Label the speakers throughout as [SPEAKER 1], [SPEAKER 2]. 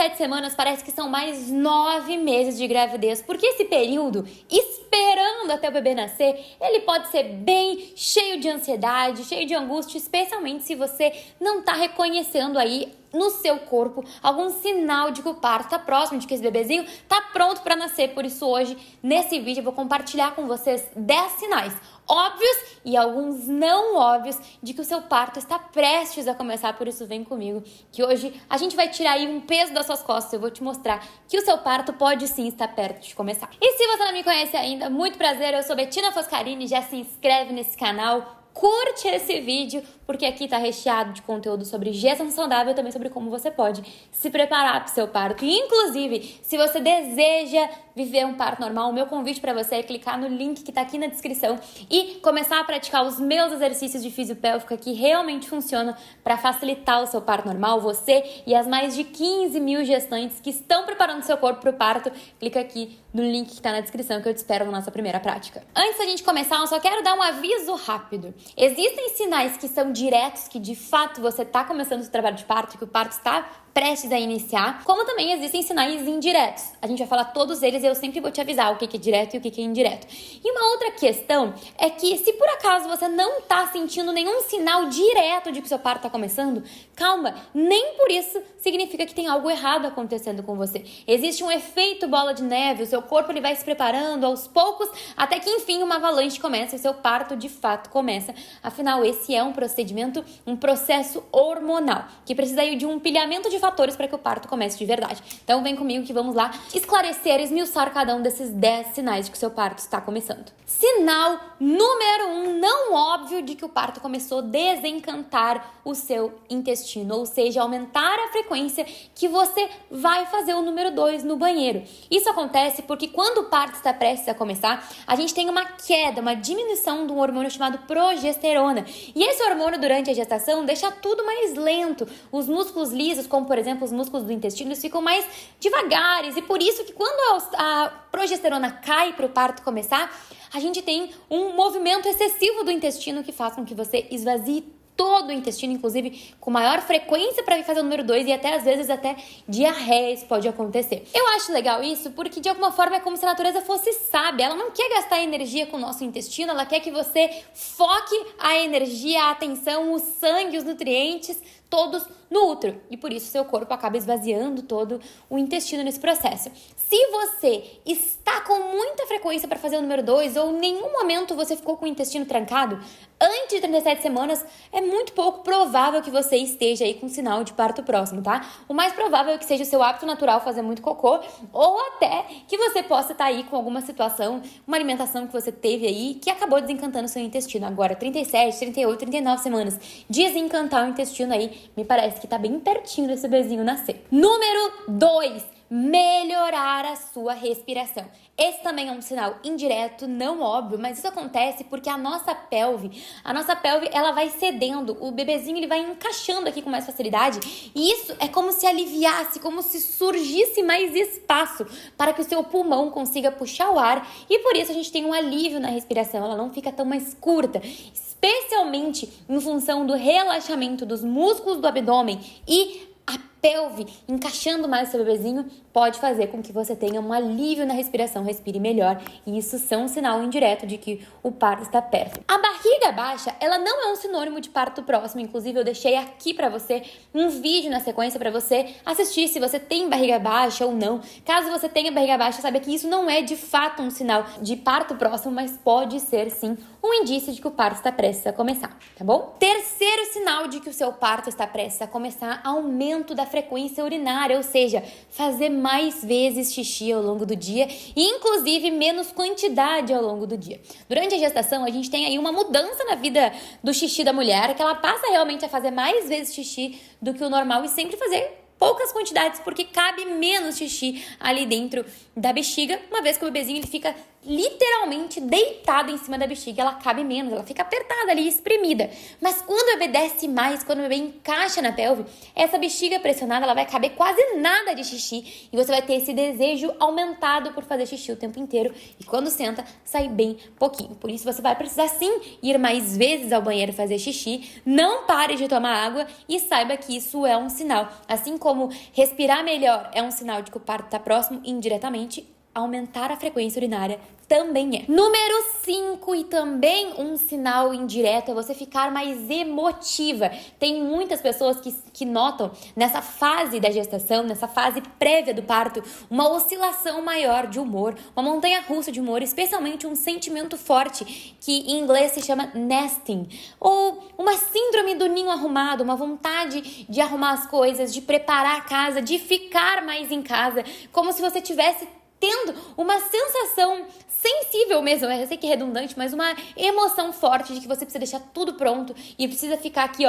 [SPEAKER 1] 37 semanas parece que são mais 9 meses de gravidez, porque esse período, esperando até o bebê nascer, ele pode ser bem cheio de ansiedade, cheio de angústia, especialmente se você não está reconhecendo aí no seu corpo algum sinal de que o parto está próximo, de que esse bebezinho está pronto para nascer. Por isso hoje, nesse vídeo, eu vou compartilhar com vocês 10 sinais óbvios e alguns não óbvios de que o seu parto está prestes a começar. Por isso vem comigo, que hoje a gente vai tirar aí um peso das suas costas. Eu vou te mostrar que o seu parto pode sim estar perto de começar. E se você não me conhece ainda, muito prazer, eu sou Bettina Foscarini, já se inscreve nesse canal, curte esse vídeo, porque aqui tá recheado de conteúdo sobre gestação saudável e também sobre como você pode se preparar para o seu parto. E, inclusive, se você deseja viver um parto normal, o meu convite para você é clicar no link que tá aqui na descrição e começar a praticar os meus exercícios de fisiopélvica que realmente funcionam para facilitar o seu parto normal. Você e as mais de 15 mil gestantes que estão preparando seu corpo para o parto, clica aqui no link que tá na descrição que eu te espero na nossa primeira prática. Antes da gente começar, eu só quero dar um aviso rápido. Existem sinais que são diretos, que de fato você está começando o seu trabalho de parto, que o parto está prestes a iniciar, como também existem sinais indiretos. A gente vai falar todos eles e eu sempre vou te avisar o que é direto e o que é indireto. E uma outra questão é que se por acaso você não está sentindo nenhum sinal direto de que o seu parto está começando, calma, nem por isso significa que tem algo errado acontecendo com você. Existe um efeito bola de neve, o seu corpo ele vai se preparando aos poucos até que enfim uma avalanche começa e o seu parto de fato começa. Afinal, esse é um procedimento, um processo hormonal que precisa aí de um pilhamento de fatores para que o parto comece de verdade. Então vem comigo que vamos lá esclarecer, esmiuçar cada um desses 10 sinais de que o seu parto está começando. Sinal número 1, não óbvio de que o parto começou: desencantar o seu intestino, ou seja, aumentar a frequência que você vai fazer o número 2 no banheiro. Isso acontece porque quando o parto está prestes a começar, a gente tem uma queda, uma diminuição de um hormônio chamado progesterona. E esse hormônio durante a gestação deixa tudo mais lento. Os músculos lisos, como por exemplo os músculos do intestino, eles ficam mais devagares. E por isso que quando a progesterona cai para o parto começar, a gente tem um movimento excessivo do intestino que faz com que você esvazie todo o intestino, inclusive com maior frequência para fazer o número 2 e até às vezes até diarreia isso pode acontecer. Eu acho legal isso porque de alguma forma é como se a natureza fosse sábia. Ela não quer gastar energia com o nosso intestino, ela quer que você foque a energia, a atenção, o sangue, os nutrientes todos no útero. E por isso seu corpo acaba esvaziando todo o intestino nesse processo. Se você está com muita frequência para fazer o número 2 ou em nenhum momento você ficou com o intestino trancado, antes de 37 semanas, é muito pouco provável que você esteja aí com sinal de parto próximo, tá? O mais provável é que seja o seu hábito natural fazer muito cocô ou até que você possa estar aí com alguma situação, uma alimentação que você teve aí que acabou desencantando o seu intestino. Agora, 37, 38, 39 semanas, desencantar o intestino aí, me parece que tá bem pertinho desse bebezinho nascer. Número 2. Melhorar a sua respiração. Esse também é um sinal indireto, não óbvio, mas isso acontece porque a nossa pelve, ela vai cedendo, o bebezinho ele vai encaixando aqui com mais facilidade e isso é como se aliviasse, como se surgisse mais espaço para que o seu pulmão consiga puxar o ar e por isso a gente tem um alívio na respiração, ela não fica tão mais curta, especialmente em função do relaxamento dos músculos do abdômen e a pelve encaixando mais o seu bebezinho pode fazer com que você tenha um alívio na respiração, respire melhor e isso são um sinal indireto de que o parto está perto. A barriga baixa, ela não é um sinônimo de parto próximo, inclusive eu deixei aqui para você um vídeo na sequência para você assistir se você tem barriga baixa ou não. Caso você tenha barriga baixa, saiba que isso não é de fato um sinal de parto próximo, mas pode ser sim um indício de que o parto está prestes a começar, tá bom? Terceiro sinal de que o seu parto está prestes a começar, aumento da frequência urinária, ou seja, fazer mais vezes xixi ao longo do dia e inclusive menos quantidade ao longo do dia. Durante a gestação, a gente tem aí uma mudança na vida do xixi da mulher, que ela passa realmente a fazer mais vezes xixi do que o normal e sempre fazer poucas quantidades, porque cabe menos xixi ali dentro da bexiga, uma vez que o bebezinho ele fica literalmente deitada em cima da bexiga, ela cabe menos, ela fica apertada ali, espremida. Mas quando o bebê desce mais, quando o bebê encaixa na pelve, essa bexiga pressionada, ela vai caber quase nada de xixi e você vai ter esse desejo aumentado por fazer xixi o tempo inteiro e quando senta, sai bem pouquinho. Por isso você vai precisar sim ir mais vezes ao banheiro fazer xixi, não pare de tomar água e saiba que isso é um sinal. Assim como respirar melhor é um sinal de que o parto está próximo, indiretamente, aumentar a frequência urinária também é. Número 5, e também um sinal indireto, é você ficar mais emotiva. Tem muitas pessoas que notam nessa fase da gestação, nessa fase prévia do parto, uma oscilação maior de humor, uma montanha-russa de humor, especialmente um sentimento forte, que em inglês se chama nesting, ou uma síndrome do ninho arrumado, uma vontade de arrumar as coisas, de preparar a casa, de ficar mais em casa, como se você tivesse tendo uma sensação sensível mesmo, eu sei que é redundante, mas uma emoção forte de que você precisa deixar tudo pronto e precisa ficar aqui,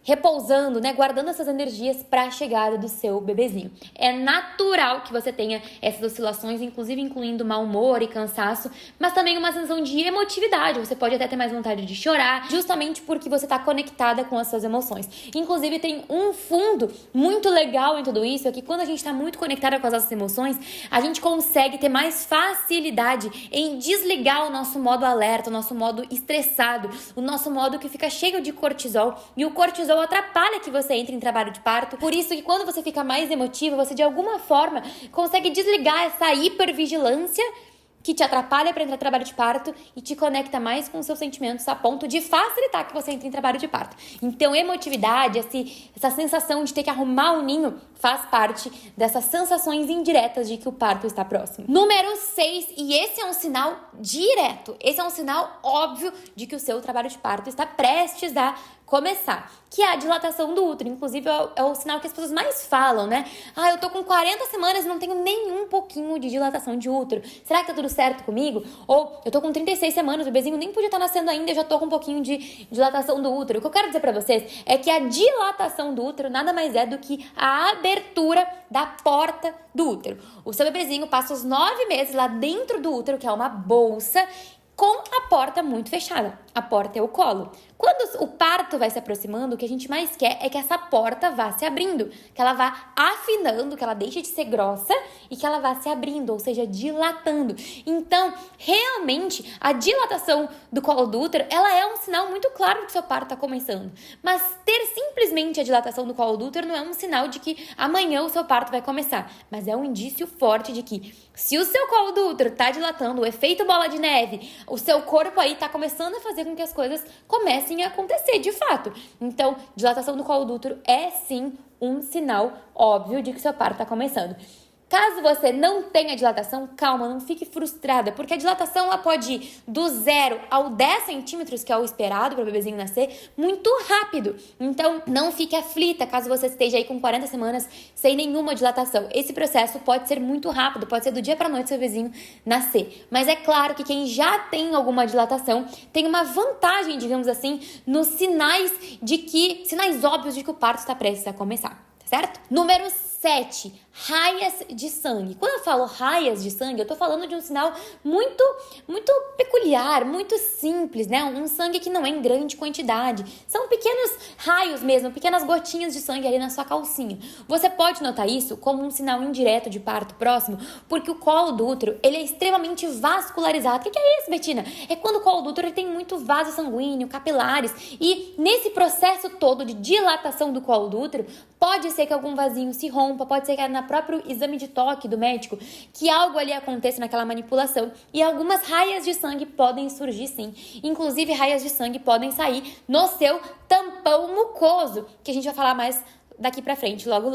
[SPEAKER 1] repousando, né, guardando essas energias para a chegada do seu bebezinho. É natural que você tenha essas oscilações, inclusive incluindo mau humor e cansaço, mas também uma sensação de emotividade. Você pode até ter mais vontade de chorar, justamente porque você está conectada com as suas emoções. Inclusive, tem um fundo muito legal em tudo isso, é que quando a gente está muito conectada com as nossas emoções, a gente consegue ter mais facilidade em desligar o nosso modo alerta, o nosso modo estressado, o nosso modo que fica cheio de cortisol, e o cortisol atrapalha que você entre em trabalho de parto. Por isso que quando você fica mais emotiva, você de alguma forma consegue desligar essa hipervigilância que te atrapalha para entrar em trabalho de parto e te conecta mais com os seus sentimentos a ponto de facilitar que você entre em trabalho de parto. Então, emotividade, essa sensação de ter que arrumar o ninho faz parte dessas sensações indiretas de que o parto está próximo. Número 6, e esse é um sinal direto, esse é um sinal óbvio de que o seu trabalho de parto está prestes a começar, que é a dilatação do útero. Inclusive, é o sinal que as pessoas mais falam, né? Eu tô com 40 semanas e não tenho nenhum pouquinho de dilatação de útero. Será que tá tudo certo comigo? Ou eu tô com 36 semanas, o bebezinho nem podia estar nascendo ainda, eu já tô com um pouquinho de dilatação do útero. O que eu quero dizer pra vocês é que a dilatação do útero nada mais é do que a abertura da porta do útero. O seu bebezinho passa os 9 meses lá dentro do útero, que é uma bolsa, com a porta muito fechada. A porta é o colo. Quando o parto vai se aproximando, o que a gente mais quer é que essa porta vá se abrindo, que ela vá afinando, que ela deixe de ser grossa e que ela vá se abrindo, ou seja, dilatando. Então, realmente, a dilatação do colo do útero, ela é um sinal muito claro de que seu parto está começando. Mas ter simplesmente a dilatação do colo do útero não é um sinal de que amanhã o seu parto vai começar, mas é um indício forte de que se o seu colo do útero está dilatando, o efeito bola de neve, o seu corpo aí está começando a fazer com que as coisas comecem a acontecer de fato. Então, dilatação do colo do útero é sim um sinal óbvio de que seu parto está começando. Caso você não tenha dilatação, calma, não fique frustrada, porque a dilatação ela pode ir do 0 ao 10 centímetros, que é o esperado para o bebezinho nascer, muito rápido. Então, não fique aflita caso você esteja aí com 40 semanas sem nenhuma dilatação. Esse processo pode ser muito rápido, pode ser do dia para a noite seu bebezinho nascer. Mas é claro que quem já tem alguma dilatação tem uma vantagem, digamos assim, nos sinais óbvios de que o parto está prestes a começar, certo? Número 7, raias de sangue. Quando eu falo raias de sangue, eu tô falando de um sinal muito, muito peculiar, muito simples, né? Um sangue que não é em grande quantidade. São pequenos raios mesmo, pequenas gotinhas de sangue ali na sua calcinha. Você pode notar isso como um sinal indireto de parto próximo, porque o colo do útero, ele é extremamente vascularizado. O que é isso, Betina? É quando o colo do útero ele tem muito vaso sanguíneo, capilares, e nesse processo todo de dilatação do colo do útero, pode ser que algum vasinho se rompa, pode ser que na próprio exame de toque do médico, que algo ali aconteça naquela manipulação e algumas raias de sangue podem surgir sim. Inclusive, raias de sangue podem sair no seu tampão mucoso, que a gente vai falar mais daqui pra frente, logo.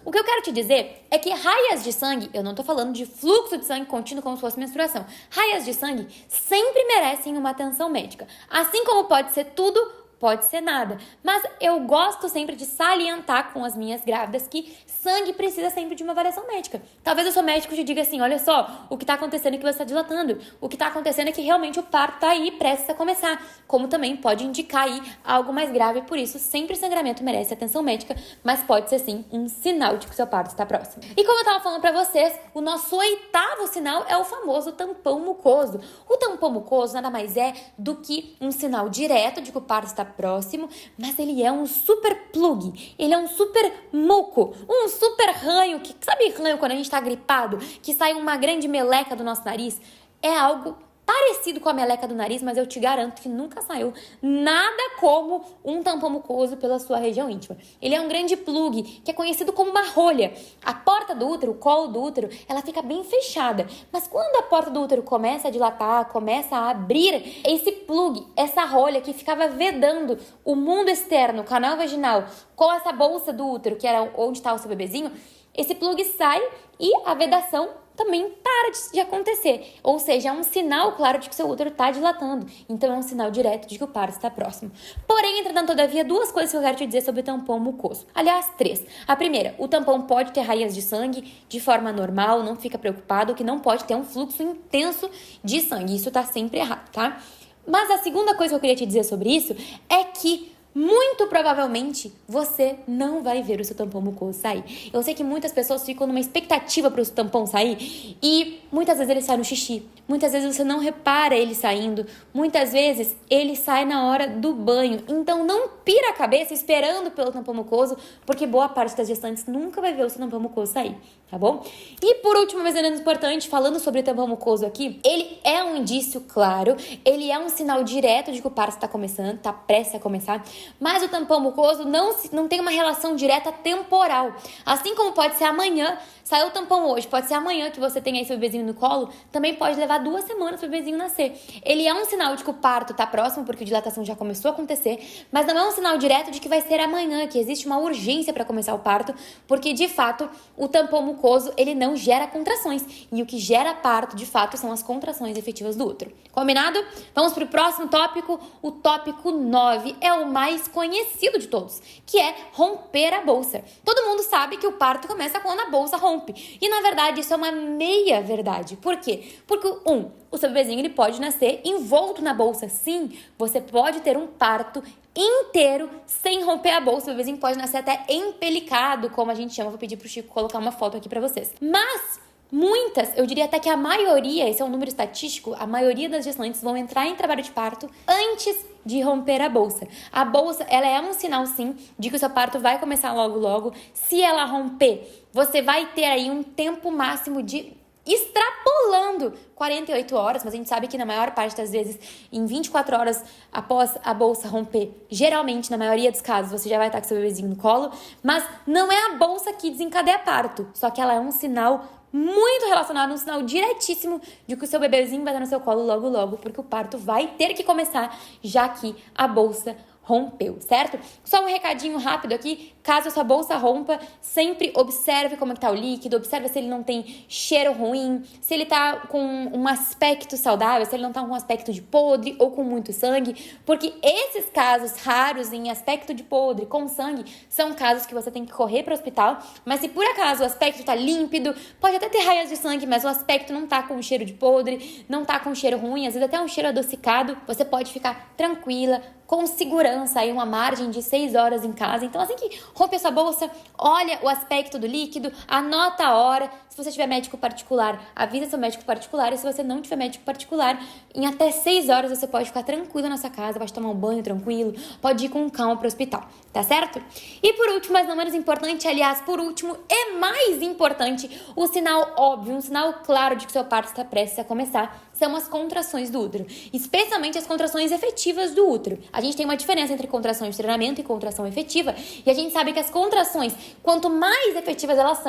[SPEAKER 1] O que eu quero te dizer é que raias de sangue, eu não tô falando de fluxo de sangue contínuo como se fosse menstruação. Raias de sangue sempre merecem uma atenção médica. Assim como pode ser tudo pode ser nada. Mas eu gosto sempre de salientar com as minhas grávidas que sangue precisa sempre de uma avaliação médica. Talvez o seu médico te diga assim, olha só, o que está acontecendo é que você está dilatando. O que está acontecendo é que realmente o parto está aí, prestes a começar. Como também pode indicar aí algo mais grave, por isso sempre sangramento merece atenção médica, mas pode ser sim um sinal de que o seu parto está próximo. E como eu estava falando para vocês, o nosso 8º sinal é o famoso tampão mucoso. O tampão mucoso nada mais é do que um sinal direto de que o parto está próximo, mas ele é um super plug, ele é um super muco, um super ranho, que sabe ranho quando a gente está gripado, que sai uma grande meleca do nosso nariz? É algo parecido com a meleca do nariz, mas eu te garanto que nunca saiu nada como um tampão mucoso pela sua região íntima. Ele é um grande plug, que é conhecido como uma rolha. A porta do útero, o colo do útero, ela fica bem fechada. Mas quando a porta do útero começa a dilatar, começa a abrir, esse plug, essa rolha que ficava vedando o mundo externo, o canal vaginal, com essa bolsa do útero, que era onde está o seu bebezinho, esse plug sai e a vedação também para de acontecer. Ou seja, é um sinal claro de que o seu útero está dilatando. Então, é um sinal direto de que o parto está próximo. Porém, entretanto, todavia, 2 coisas que eu quero te dizer sobre o tampão mucoso. Aliás, 3. A primeira, o tampão pode ter raízes de sangue de forma normal, não fica preocupado, que não pode ter um fluxo intenso de sangue. Isso está sempre errado, tá? Mas a segunda coisa que eu queria te dizer sobre isso é que muito provavelmente você não vai ver o seu tampão mucoso sair. Eu sei que muitas pessoas ficam numa expectativa para o seu tampão sair e muitas vezes ele sai no xixi, muitas vezes você não repara ele saindo, muitas vezes ele sai na hora do banho. Então não pira a cabeça esperando pelo tampão mucoso, porque boa parte das gestantes nunca vai ver o seu tampão mucoso sair, tá bom? E por último, mas menos importante, falando sobre o tampão mucoso aqui, ele é um indício claro, ele é um sinal direto de que o parto está começando, está prestes a começar. Mas o tampão mucoso não tem uma relação direta temporal. Assim como pode ser amanhã, saiu o tampão hoje, pode ser amanhã que você tem aí seu bebezinho no colo, também pode levar 2 semanas para o bebezinho nascer. Ele é um sinal de que o parto está próximo, porque a dilatação já começou a acontecer, mas não é um sinal direto de que vai ser amanhã, que existe uma urgência para começar o parto, porque de fato o tampão mucoso ele não gera contrações, e o que gera parto de fato são as contrações efetivas do útero. Combinado? Vamos para o próximo tópico. O tópico 9 é o mais conhecido de todos, que é romper a bolsa. Todo mundo sabe que o parto começa quando a bolsa rompe. E na verdade isso é uma meia verdade. Por quê? Porque o seu bebezinho ele pode nascer envolto na bolsa. Sim, você pode ter um parto inteiro sem romper a bolsa. O bebezinho pode nascer até empelicado, como a gente chama. Vou pedir pro Chico colocar uma foto aqui pra vocês. Mas muitas, eu diria até que a maioria, esse é um número estatístico, a maioria das gestantes vão entrar em trabalho de parto antes de romper a bolsa. A bolsa, ela é um sinal, sim, de que o seu parto vai começar logo, logo. Se ela romper, você vai ter aí um tempo máximo de extrapolando 48 horas, mas a gente sabe que na maior parte das vezes, em 24 horas após a bolsa romper, geralmente, na maioria dos casos, você já vai estar com seu bebezinho no colo, mas não é a bolsa que desencadeia parto, só que ela é um sinal muito relacionado, um sinal diretíssimo de que o seu bebezinho vai estar no seu colo logo, logo, porque o parto vai ter que começar, já que a bolsa rompeu, certo? Só um recadinho rápido aqui, caso a sua bolsa rompa, sempre observe como é que tá o líquido, observe se ele não tem cheiro ruim, se ele tá com um aspecto saudável, se ele não tá com um aspecto de podre ou com muito sangue, porque esses casos raros em aspecto de podre com sangue são casos que você tem que correr para o hospital, mas se por acaso o aspecto tá límpido, pode até ter raias de sangue, mas o aspecto não tá com cheiro de podre, não tá com cheiro ruim, às vezes até um cheiro adocicado, você pode ficar tranquila, com segurança, aí uma margem de 6 horas em casa. Então, assim que rompe essa bolsa, olha o aspecto do líquido, anota a hora. Se você tiver médico particular, avisa seu médico particular. E se você não tiver médico particular, em até 6 horas você pode ficar tranquilo na sua casa, pode tomar um banho tranquilo, pode ir com calma para o hospital, tá certo? E por último, mas não menos importante, aliás, por último e mais importante, o sinal óbvio, um sinal claro de que seu parto está prestes a começar, são as contrações do útero, especialmente as contrações efetivas do útero. A gente tem uma diferença entre contração de treinamento e contração efetiva, e a gente sabe que as contrações, quanto mais efetivas elas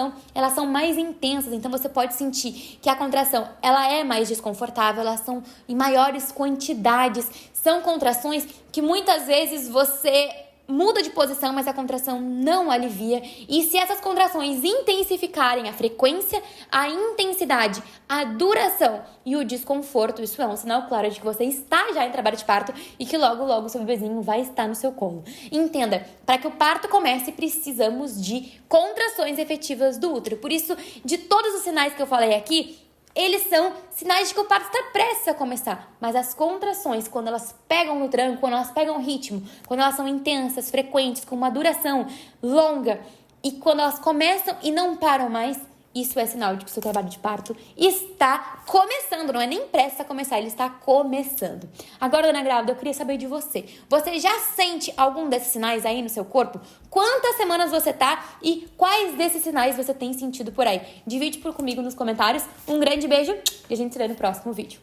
[SPEAKER 1] são mais intensas, então você pode sentir que a contração, ela é mais desconfortável, elas são em maiores quantidades, são contrações que muitas vezes você muda de posição, mas a contração não alivia. E se essas contrações intensificarem a frequência, a intensidade, a duração e o desconforto, isso é um sinal claro de que você está já em trabalho de parto e que logo, logo o seu bebezinho vai estar no seu colo. Entenda, para que o parto comece, precisamos de contrações efetivas do útero. Por isso, de todos os sinais que eu falei aqui, eles são sinais de que o parto está prestes a começar. Mas as contrações, quando elas pegam no tranco, quando elas pegam o ritmo, quando elas são intensas, frequentes, com uma duração longa, e quando elas começam e não param mais, isso é sinal de que o seu trabalho de parto está começando. Não é nem prestes a começar, ele está começando. Agora, dona grávida, eu queria saber de você. Você já sente algum desses sinais aí no seu corpo? Quantas semanas você tá e quais desses sinais você tem sentido por aí? Divide comigo nos comentários. Um grande beijo e a gente se vê no próximo vídeo.